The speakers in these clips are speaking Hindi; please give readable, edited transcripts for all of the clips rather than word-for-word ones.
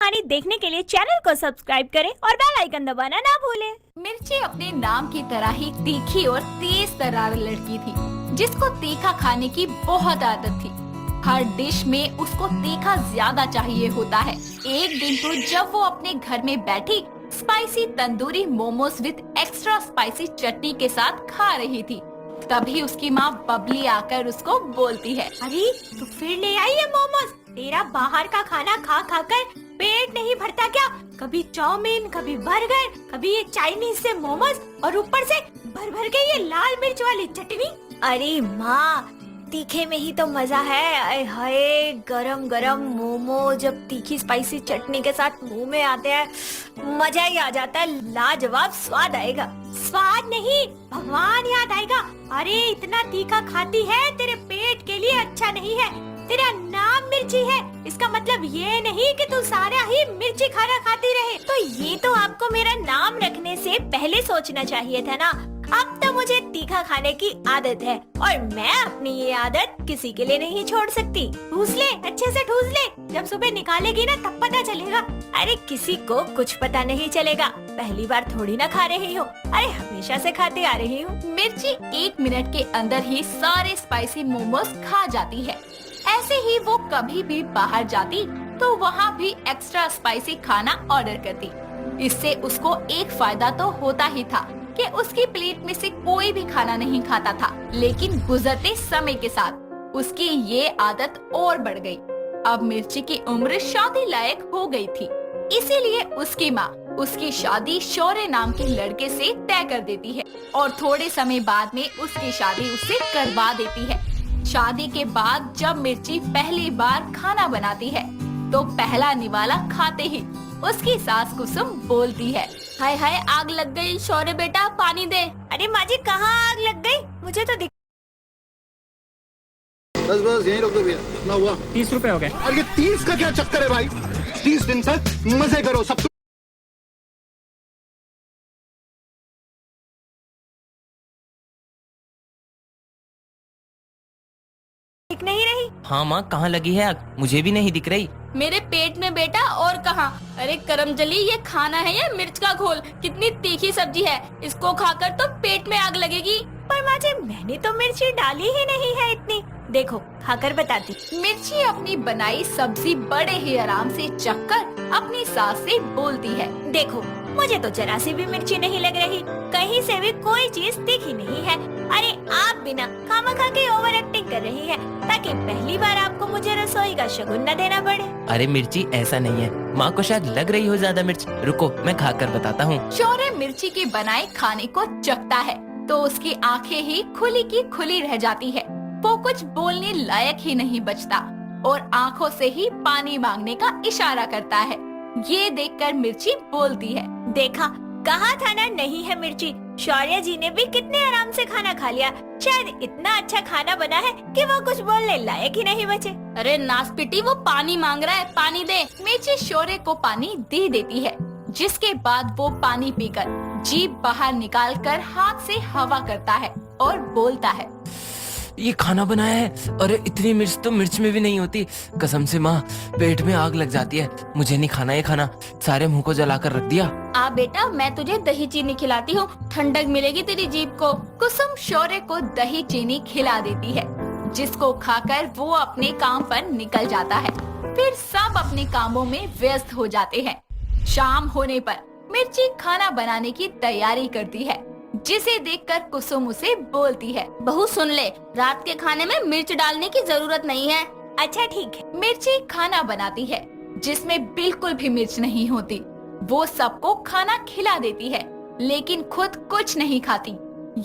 कहानी देखने के लिए चैनल को सब्सक्राइब करें और बेल आइकन दबाना ना भूलें। मिर्ची अपने नाम की तरह ही तीखी और तेज तर्रार लड़की थी, जिसको तीखा खाने की बहुत आदत थी। हर डिश में उसको तीखा ज्यादा चाहिए होता है। एक दिन तो जब वो अपने घर में बैठी spicy tandoori momos with extra spicy chutney के साथ खा रही थी, तभी उसकी माँ बबली आकर उसको बोलती है, अरे तू फिर ले आई है मोमोज। तेरा बाहर का खाना खा खा कर पेट नहीं भरता क्या? कभी चाउमीन, कभी बर्गर, कभी ये चाइनीज से मोमोज और ऊपर से भर भर के ये लाल मिर्च वाली चटनी। अरे माँ, तीखे में ही तो मजा है। आय हाय, गरम गरम मोमो जब तीखी स्पाइसी चटनी के साथ मुंह में आते हैं, मजा ही आ जाता है। लाजवाब स्वाद आएगा। स्वाद नहीं, भगवान याद आएगा। अरे इतना तीखा खाती है, तेरे पेट के लिए अच्छा नहीं है। तेरा नाम मिर्ची है, इसका मतलब ये नहीं कि तू सारा ही मिर्ची खाना खाती रहे। तो ये तो आपको मेरा नाम रखने से पहले सोचना चाहिए था ना। अब तो मुझे तीखा खाने की आदत है और मैं अपनी ये आदत किसी के लिए नहीं छोड़ सकती। ठूस ले, अच्छे से ठूस ले। जब सुबह निकालेगी ना तब पता चलेगा। अरे किसी को कुछ पता नहीं चलेगा, पहली बार थोड़ी ना खा रही हो। अरे हमेशा से खाते आ रही हूँ। मिर्ची 1 मिनट के अंदर ही सारे स्पाइसी मोमोज खा जाती है। ऐसे ही वो कभी भी बाहर जाती तो वहाँ भी एक्स्ट्रा स्पाइसी खाना ऑर्डर करती। इससे उसको एक फायदा तो होता ही था कि उसकी प्लेट में से कोई भी खाना नहीं खाता था, लेकिन गुजरते समय के साथ उसकी ये आदत और बढ़ गई। अब मिर्ची की उम्र शादी लायक हो गई थी, इसीलिए उसकी माँ उसकी शादी शौर्य नाम के लड़के से तय कर देती है और थोड़े समय बाद में उसकी शादी उससे करवा देती है। शादी के बाद जब मिर्ची पहली बार खाना बनाती है तो पहला निवाला खाते ही उसकी सास कुसुम बोलती है, हाय हाय, आग लग गई। शौर्य बेटा पानी दे। अरे माँ जी, कहाँ आग लग गई? मुझे तो बस बस यहीं रोक दो भैया। कितना हुआ? 30 रुपए हो गए। और ये 30 का क्या चक्कर है भाई? 30 दिन तक मजे करो सब। दिख नहीं रही। हाँ माँ, कहाँ लगी है आग? मुझे भी नहीं दिख रही। मेरे पेट में बेटा, और कहाँ। अरे करमजली, ये खाना है या मिर्च का घोल? कितनी तीखी सब्जी है, इसको खाकर तो पेट में आग लगेगी। पर माँ जी, मैंने तो मिर्ची डाली ही नहीं है इतनी। देखो खाकर बताती। मिर्ची अपनी बनाई सब्जी बड़े ही आराम से चखकर अपनी सास से बोलती है, देखो मुझे तो जरा सी भी मिर्ची नहीं लग रही, कहीं से भी कोई चीज तीखी नहीं है। अरे आप बिना खामखा के ओवर एक्टिंग कर रही है, ताकि पहली बार आपको मुझे रसोई का शगुन न देना पड़े। अरे मिर्ची, ऐसा नहीं है। माँ को शायद लग रही हो ज्यादा मिर्च। रुको, मैं खाकर बताता हूँ। शौर्य मिर्ची के बनाए खाने को चखता है तो उसकी आंखें ही खुली की खुली रह जाती है। वो कुछ बोलने लायक ही नहीं बचता और आंखों से ही पानी मांगने का इशारा करता है। ये देखकर मिर्ची बोलती है, देखा, कहा था ना नहीं है मिर्ची। शौर्य जी ने भी कितने आराम से खाना खा लिया। शायद इतना अच्छा खाना बना है कि वो कुछ बोलने लायक ही नहीं बचे। अरे नासपिटी, वो पानी मांग रहा है, पानी दे। मिर्ची शौर्य को पानी दे देती है, जिसके बाद वो पानी पीकर जीभ बाहर निकालकर हाथ से हवा करता है और बोलता है, ये खाना बनाया है। अरे इतनी मिर्च तो मिर्च में भी नहीं होती। कसम से माँ, पेट में आग लग जाती है। मुझे नहीं खाना ये खाना। सारे मुंह को जलाकर रख दिया। आ बेटा, मैं तुझे दही चीनी खिलाती हूँ, ठंडक मिलेगी तेरी जीभ को। कुसुम शौर्य को दही चीनी खिला देती है, जिसको खाकर वो अपने काम पर निकल जाता है। फिर सब अपने कामों में व्यस्त हो जाते हैं। शाम होने पर मिर्ची खाना बनाने की तैयारी करती है, जिसे देखकर कुसुम उसे बोलती है, बहू सुन ले, रात के खाने में मिर्च डालने की जरूरत नहीं है। अच्छा ठीक है। मिर्ची खाना बनाती है जिसमें बिल्कुल भी मिर्च नहीं होती। वो सबको खाना खिला देती है, लेकिन खुद कुछ नहीं खाती।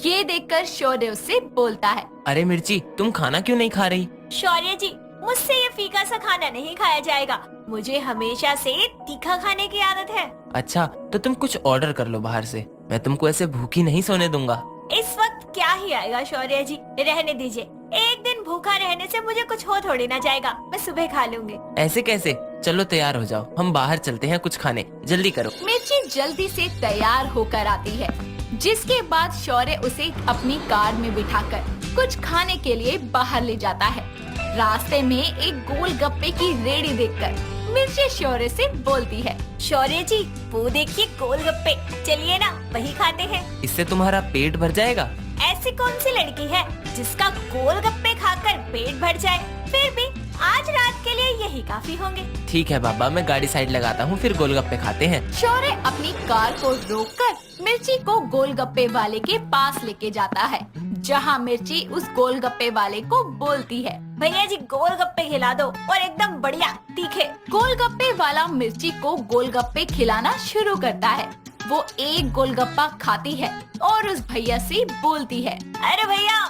ये देखकर शौर्य उससे बोलता है, अरे मिर्ची, तुम खाना क्यों नहीं खा रही? शौर्य जी, मुझसे ये फीका सा खाना नहीं खाया जाएगा। मुझे हमेशा से तीखा खाने की आदत है। अच्छा, तो तुम कुछ ऑर्डर कर लो बाहर से। मैं तुमको ऐसे भूखी नहीं सोने दूंगा। इस वक्त क्या ही आएगा शौर्य जी, रहने दीजिए। एक दिन भूखा रहने से मुझे कुछ हो थोड़ी ना जाएगा। मैं सुबह खा लूंगी। ऐसे कैसे? चलो तैयार हो जाओ, हम बाहर चलते हैं कुछ खाने। जल्दी करो। मिर्ची जल्दी से तैयार होकर आती है, जिसके बाद शौर्य उसे अपनी कार में बिठाकर कुछ खाने के लिए बाहर ले जाता है। रास्ते में एक गोलगप्पे की रेड़ी देखकर मिर्ची शौर्य से बोलती है। शौर्य जी, वो देखिए गोलगप्पे, चलिए ना वही खाते हैं। इससे तुम्हारा पेट भर जाएगा। ऐसी कौन सी लड़की है जिसका गोलगप्पे खाकर पेट भर जाए? फिर भी आज रात के लिए यही काफी होंगे। ठीक है बाबा, मैं गाड़ी साइड लगाता हूँ, फिर गोलगप्पे खाते हैं। शौर्य अपनी कार को रोककर मिर्ची को गोलगप्पे वाले के पास लेके जाता है, जहाँ मिर्ची उस गोलगप्पे वाले को बोलती है, भैया जी गोलगप्पे खिला दो और एकदम बढ़िया तीखे। गोलगप्पे वाला मिर्ची को गोलगप्पे खिलाना शुरू करता है। वो एक गोलगप्पा खाती है और उस भैया से बोलती है, अरे भैया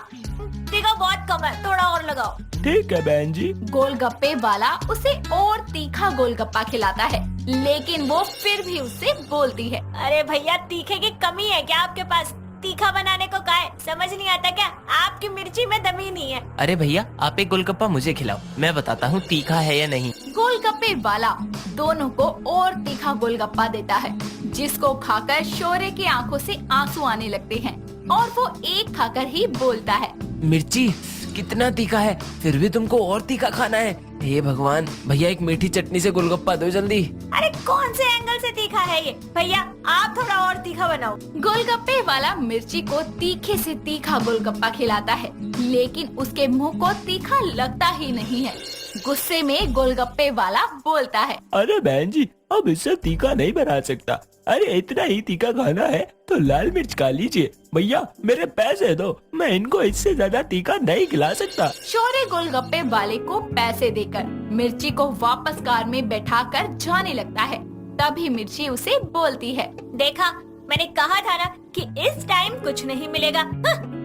तीखा बहुत कम है, थोड़ा और लगाओ। ठीक है बहन जी। गोलगप्पे वाला उसे और तीखा गोलगप्पा खिलाता है, लेकिन वो फिर भी उससे बोलती है, अरे भैया तीखे की कमी है क्या आपके पास? तीखा बनाने को क्या है, समझ नहीं आता क्या? आपकी मिर्ची में दम ही नहीं है। अरे भैया, आप एक गोलगप्पा मुझे खिलाओ, मैं बताता हूँ तीखा है या नहीं। गोलगप्पे वाला दोनों को और तीखा गोलगप्पा देता है, जिसको खाकर शौर्य की आंखों से आंसू आने लगते हैं और वो एक खाकर ही बोलता है, मिर्ची कितना तीखा है, फिर भी तुमको और तीखा खाना है। हे भगवान, भैया एक मीठी चटनी से गोलगप्पा दो जल्दी। अरे कौन से एंगल से तीखा है ये? भैया आप थोड़ा और तीखा बनाओ। गोलगप्पे वाला मिर्ची को तीखे से तीखा गोलगप्पा खिलाता है, लेकिन उसके मुंह को तीखा लगता ही नहीं है। गुस्से में गोलगप्पे वाला बोलता है, अरे बहन जी, अब इससे तीखा नहीं बना सकता। अरे इतना ही तीखा खाना है तो लाल मिर्च खा लीजिए। भैया मेरे पैसे दो, मैं इनको इससे ज्यादा तीखा नहीं खिला सकता। शौर्य गोलगप्पे वाले को पैसे देकर मिर्ची को वापस कार में बैठाकर जाने लगता है। तभी मिर्ची उसे बोलती है, देखा, मैंने कहा था ना कि इस टाइम कुछ नहीं मिलेगा।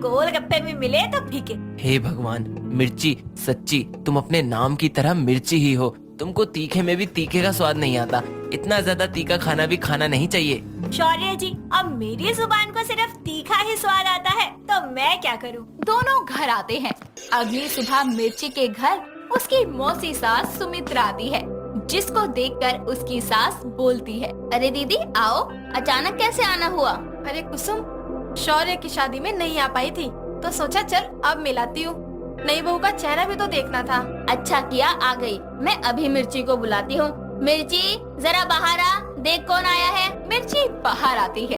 गोलगप्पे भी मिले तो फीके। हे भगवान, मिर्ची सच्ची तुम अपने नाम की तरह मिर्ची ही हो। तुमको तीखे में भी तीखे का स्वाद नहीं आता। इतना ज्यादा तीखा खाना भी खाना नहीं चाहिए। शौर्य जी, अब मेरी जुबान को सिर्फ तीखा ही स्वाद आता है तो मैं क्या करूं? दोनों घर आते हैं। अगली सुबह मिर्ची के घर उसकी मौसी सास सुमित्रा आती है, जिसको देखकर उसकी सास बोलती है, अरे दीदी आओ, अचानक कैसे आना हुआ? अरे कुसुम, शौर्य की शादी में नहीं आ पाई थी तो सोचा चल अब मिलाती हूँ। नई बहू का चेहरा भी तो देखना था। अच्छा किया आ गई, मैं अभी मिर्ची को बुलाती हूँ। मिर्ची जरा बाहर आ, देख कौन आया है। मिर्ची बाहर आती है